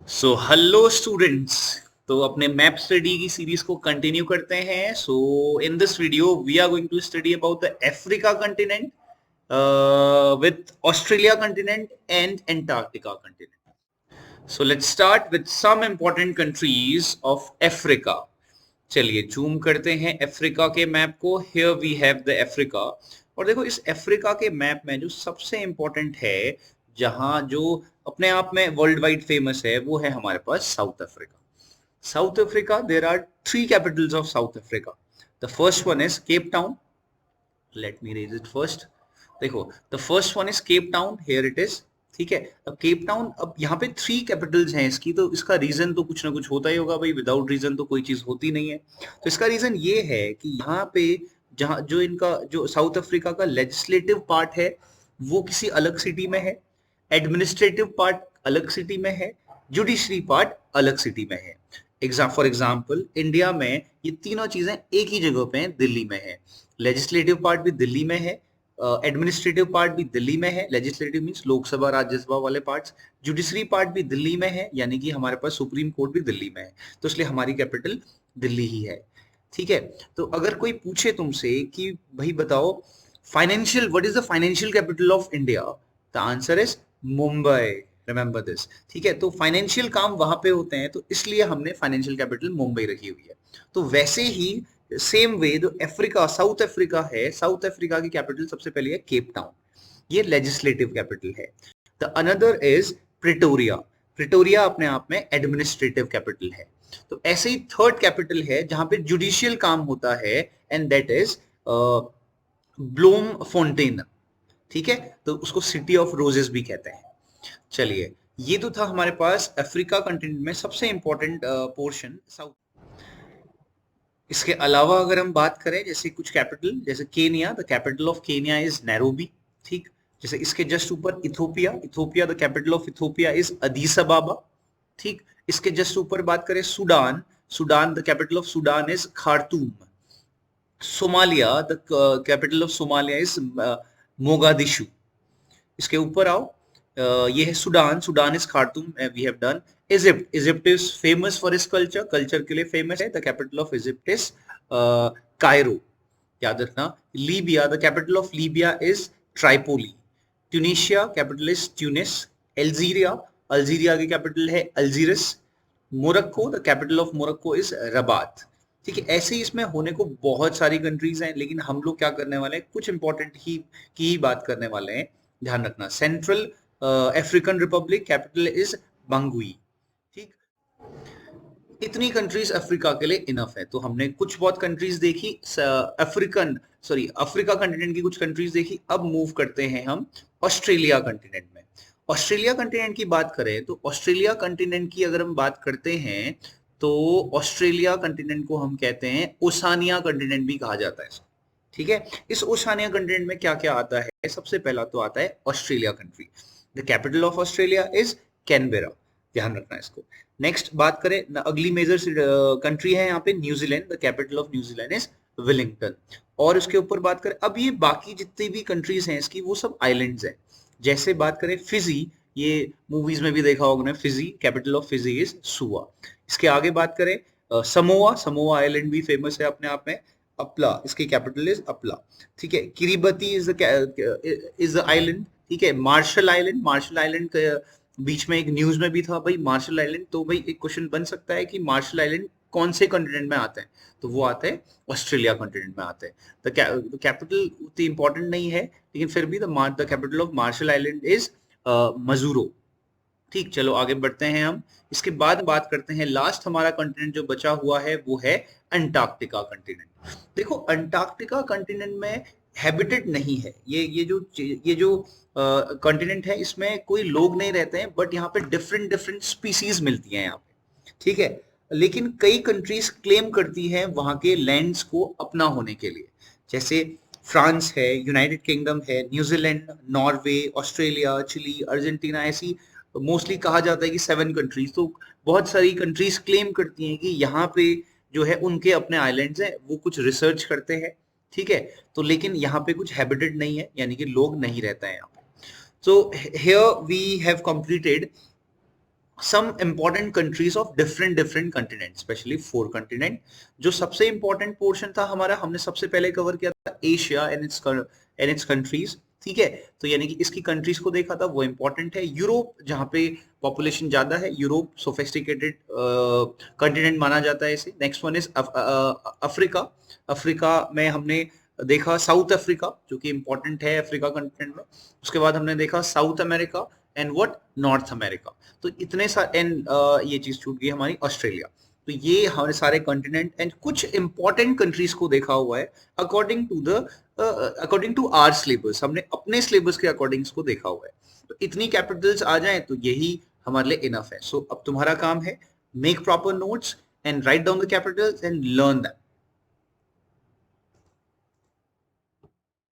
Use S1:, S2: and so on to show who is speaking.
S1: So hello students. तो अपने map study की सीरीज को कंटिन्यू करते हैं। So in this video we are going to study about the Africa continent with Australia continent and Antarctica continent. So let's start with some important countries of Africa. चलिए zoom करते हैं Africa के map को। Here we have the Africa. और देखो इस Africa के map में जो सबसे इंपॉर्टेंट है, जहां जो अपने आप में वर्ल्ड वाइड फेमस है, वो है हमारे पास South Africa. South Africa, there are three capitals of South Africa. The first one is Cape Town. Let me raise it first. देखो, the first one is Cape Town. Here it is. ठीक है। अब Cape Town, अब यहाँ पे three Capitals हैं इसकी, तो इसका रीजन तो कुछ ना कुछ होता ही होगा भाई। विदाउट रीजन तो कोई चीज होती नहीं है। तो इसका रीजन ये है कि यहाँ पे जहाँ जो इनका जो साउथ अफ्रीका का लेजिस्लेटिव पार्ट है वो किसी अलग सिटी में है, एडमिनिस्ट्रेटिव पार्ट अलग सिटी में है, जुडिशरी पार्ट अलग सिटी में है। फॉर एग्जाम्पल इंडिया में ये तीनों चीजें एक ही जगह पे हैं, दिल्ली में है। लेजिस्लेटिव पार्ट भी दिल्ली में है, एडमिनिस्ट्रेटिव पार्ट भी दिल्ली में है। लेजिस्लेटिव मींस लोकसभा राज्यसभा वाले पार्ट्स। जुडिशरी पार्ट भी दिल्ली में है, यानी कि हमारे पास सुप्रीम कोर्ट भी दिल्ली में है। तो इसलिए हमारी कैपिटल दिल्ली ही है। ठीक है। तो अगर कोई पूछे तुमसे कि भाई बताओ financial, what is the financial capital of India, the answer is Mumbai. Remember this. ठीक है। तो फाइनेंशियल काम वहां पे होते हैं, तो इसलिए हमने फाइनेंशियल कैपिटल मुंबई रखी हुई है। तो वैसे ही सेम वे जो अफ्रीका, साउथ अफ्रीका है, साउथ अफ्रीका की कैपिटल सबसे पहले है केप टाउन। ये लेजिस्लेटिव कैपिटल है। The another is Pretoria. Pretoria अपने आप में एडमिनिस्ट्रेटिव कैपिटल है। तो ऐसे ही थर्ड कैपिटल है जहां पे जुडिशियल काम होता है, and that is Bloom Fontaine. ठीक है। तो उसको सिटी ऑफ रोजेस भी कहते हैं। चलिए, ये तो था हमारे पास अफ्रीका कंटिनेंट में सबसे इंपॉर्टेंट पोर्शन साउथ। इसके अलावा अगर हम बात करें जैसे कुछ कैपिटल, जैसे Kenya, the capital of Kenya is Nairobi. ठीक। जैसे इसके जस्ट ऊपर Ethiopia, Ethiopia the capital of Ethiopia is Addis Ababa. ठीक। इसके जस्ट ऊपर बात करें Sudan, Sudan the capital of Sudan is Khartoum. Somalia the capital of Somalia is Mogadishu. इसके ऊपर आओ, ये है Sudan, Sudan is Khartoum, we have done. Egypt, Egypt is famous for its culture, culture के लिए फेमस है। The capital of Egypt is Cairo, याद रखना। Libya, the capital of Libya is Tripoli. Tunisia, capital is Tunis. Algeria, Algeria की capital है Algiers. Morocco, the capital of Morocco is Rabat. ठीक है। ऐसे ही इसमें होने को बहुत सारी कंट्रीज हैं, लेकिन हम लोग क्या करने वाले हैं, कुछ इंपॉर्टेंट ही की ही बात करने वाले हैं। ध्यान रखना। Central African Republic, capital is Bangui. ठीक। इतनी कंट्रीज अफ्रीका के लिए इनफ है। तो हमने कुछ बहुत कंट्रीज देखी, अफ्रीका कंटिनेंट की कुछ कंट्रीज देखी। अब मूव करते हैं हम ऑस्ट्रेलिया कंटिनेंट में। ऑस्ट्रेलिया कंटिनेंट की बात करें तो ऑस्ट्रेलिया कंटिनेंट की अगर हम बात करते हैं तो ऑस्ट्रेलिया कंटिनेंट को हम कहते हैं ओसानिया कंटिनेंट भी कहा जाता है इसको। ठीक है। इस ओसानिया कंटिनेंट में क्या क्या आता है, सबसे पहला तो आता है Australia country. The capital of Australia is Canberra. ध्यान रखना इसको। नेक्स्ट बात करें, अगली मेजर कंट्री है यहाँ पे New Zealand. The capital of New Zealand is Willingdon. और उसके ऊपर बात करें, अब ये बाकी जितनी भी कंट्रीज हैं इसकी, वो सब आइलैंड्स हैं। जैसे बात करें फिजी, ये मूवीज में भी देखा होगा, Fiji, capital of Fiji is Suva. इसके आगे बात करें समोआ, समोआ आइलैंड भी फेमस है अपने आप में। अपला, इसकी कैपिटल इज अपला। ठीक है। किरिबती इज द आइलैंड। ठीक है। मार्शल आइलैंड, मार्शल आइलैंड बीच में एक न्यूज में भी था भाई मार्शल आइलैंड। तो भाई एक क्वेश्चन बन सकता है कि मार्शल आइलैंड कौन से कॉन्टिनेंट में आते हैं, तो वो आते हैं ऑस्ट्रेलिया कॉन्टिनेंट में आते हैं। द कैपिटल उतनी इंपॉर्टेंट नहीं है, लेकिन फिर भी the capital of Marshall island is Majuro. ठीक। चलो आगे बढ़ते हैं हम। इसके बाद बात करते हैं, लास्ट हमारा कॉन्टिनेंट जो बचा हुआ है वो है अंटार्कटिका कॉन्टिनेंट। देखो अंटार्कटिका कॉन्टिनेंट में हैबिटेट नहीं है। ये जो कॉन्टिनेंट है, इसमें कोई लोग नहीं रहते हैं, बट यहाँ पे डिफरेंट डिफरेंट स्पीसीज मिलती हैं यहाँ पे। ठीक है। लेकिन कई कंट्रीज क्लेम करती हैं वहां के लैंड्स को अपना होने के लिए। जैसे फ्रांस है, यूनाइटेड किंगडम है, New Zealand, Norway, Australia, Chile, Argentina, ऐसी मोस्टली कहा जाता है कि 7 कंट्रीज। तो बहुत सारी कंट्रीज क्लेम करती हैं कि यहाँ पे जो है उनके अपने आइलैंड्स हैं, वो कुछ रिसर्च करते हैं। ठीक है। तो लेकिन यहाँ पे कुछ हैबिटेट नहीं है, यानी कि लोग नहीं रहते हैं यहाँ पे। So here we have completed some important countries of different continents, especially 4 continent. जो सबसे important portion था हमारा, हमने सबसे पहले cover किया था एशिया and its countries, ठीक है. तो यानी कि इसकी कंट्रीज को देखा था, वो इंपॉर्टेंट है. यूरोप, जहाँ पे पॉपुलेशन ज्यादा है, यूरोप सोफिस्टिकेटेड कंटिनेंट माना जाता है इसे. Next one is Africa. Africa में हमने देखा साउथ अफ्रीका, जो कि इंपॉर्टेंट है अफ्रीका कंटिनेंट में. उसके बाद हमने देखा south America and what, north America. तो इतने सारे, एंड ये चीज छूट गई हमारी, ऑस्ट्रेलिया. तो ये हमारे सारे कंटिनेंट एंड कुछ इंपॉर्टेंट कंट्रीज को देखा हुआ है अकॉर्डिंग टू आवर सिलेबस. हमने अपने सिलेबस के अकॉर्डिंग इसको देखा हुआ है. तो इतनी कैपिटल्स आ जाएं तो यही हमारे लिए इनफ है. सो अब तुम्हारा काम है, make proper notes and write down the Capitals and learn that.